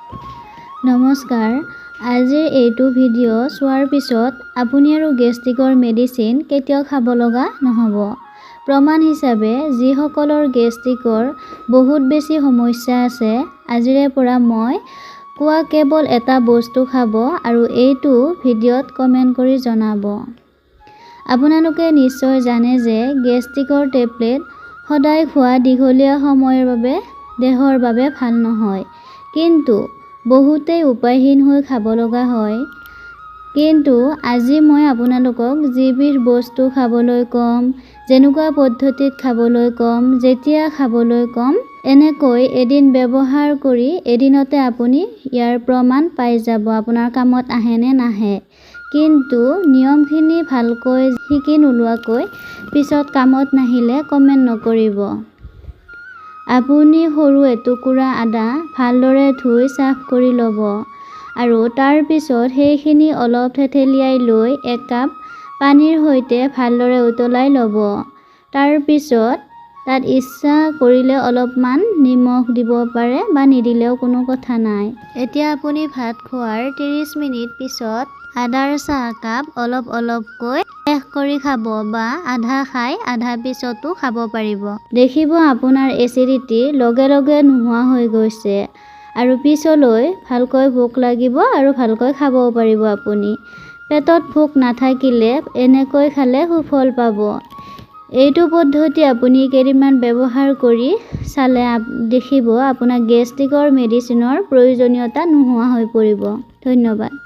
নমস্কাৰ, আজিৰ এইটো ভিডিঅ' চোৱাৰ পিছত আপুনি আৰু গেষ্ট্ৰিকৰ মেডিচিন কেতিয়াও খাব লগা নহ'ব। প্ৰমাণ হিচাপে যিসকলৰ গেষ্ট্ৰিকৰ বহুত বেছি সমস্যা আছে, আজিৰে পৰা মই কোৱা কেৱল এটা বস্তু খাব আৰু এইটো ভিডিঅ'ত কমেণ্ট কৰি জনাব। আপোনালোকে নিশ্চয় জানে যে গেষ্ট্ৰিকৰ টেবলেট সদায় খোৱা দীঘলীয়া সময়ৰ বাবে দেহৰ বাবে ভাল নহয়। কিন্তু বহুতেই উপায়হীন হৈ খাব লগা হয়। কিন্তু আজি মই আপোনালোকক যিবিধ বস্তু খাবলৈ ক'ম, যেনেকুৱা পদ্ধতিত খাবলৈ ক'ম, যেতিয়া খাবলৈ ক'ম, এনেকৈ এদিন ব্যৱহাৰ কৰি এদিনতে আপুনি ইয়াৰ প্ৰমাণ পাই যাব আপোনাৰ কামত আহে নে নাহে। কিন্তু নিয়মখিনি ভালকৈ শিকি নোলোৱাকৈ পিছত কামত নাহিলে কমেণ্ট নকৰিব। আপুনি সৰু এটুকুৰা আদা ভালদৰে ধুই চাফ কৰি ল'ব আৰু তাৰ পিছত সেইখিনি অলপ থেতেলিয়াই লৈ 1 কাপ পানীৰ সৈতে ভালদৰে উতলাই ল'ব। তাৰ পিছত তাত ইচ্ছা কৰিলে অলপমান নিমখ দিব পাৰে বা নিদিলেও কোনো কথা নাই। এতিয়া আপুনি ভাত খোৱাৰ 30 মিনিট পিছত আদাৰ চাহ কাপ অলপ অলপকৈ শেষ কৰি খাব বা আধা খাই আধা পিছতো খাব পাৰিব। দেখিব আপোনাৰ এচিডিটি লগে লগে নোহোৱা হৈ গৈছে আৰু পিছলৈ ভালকৈ ভোক লাগিব আৰু ভালকৈ খাবও পাৰিব আপুনি। পেটত ভোক নাথাকিলে এনেকৈ খালে সুফল পাব। এইটো পদ্ধতি আপুনি কেইদিনমান ব্যৱহাৰ কৰি চালে দেখিব আপোনাৰ গেষ্ট্ৰিকৰ মেডিচিনৰ প্ৰয়োজনীয়তা নোহোৱা হৈ পৰিব। ধন্যবাদ।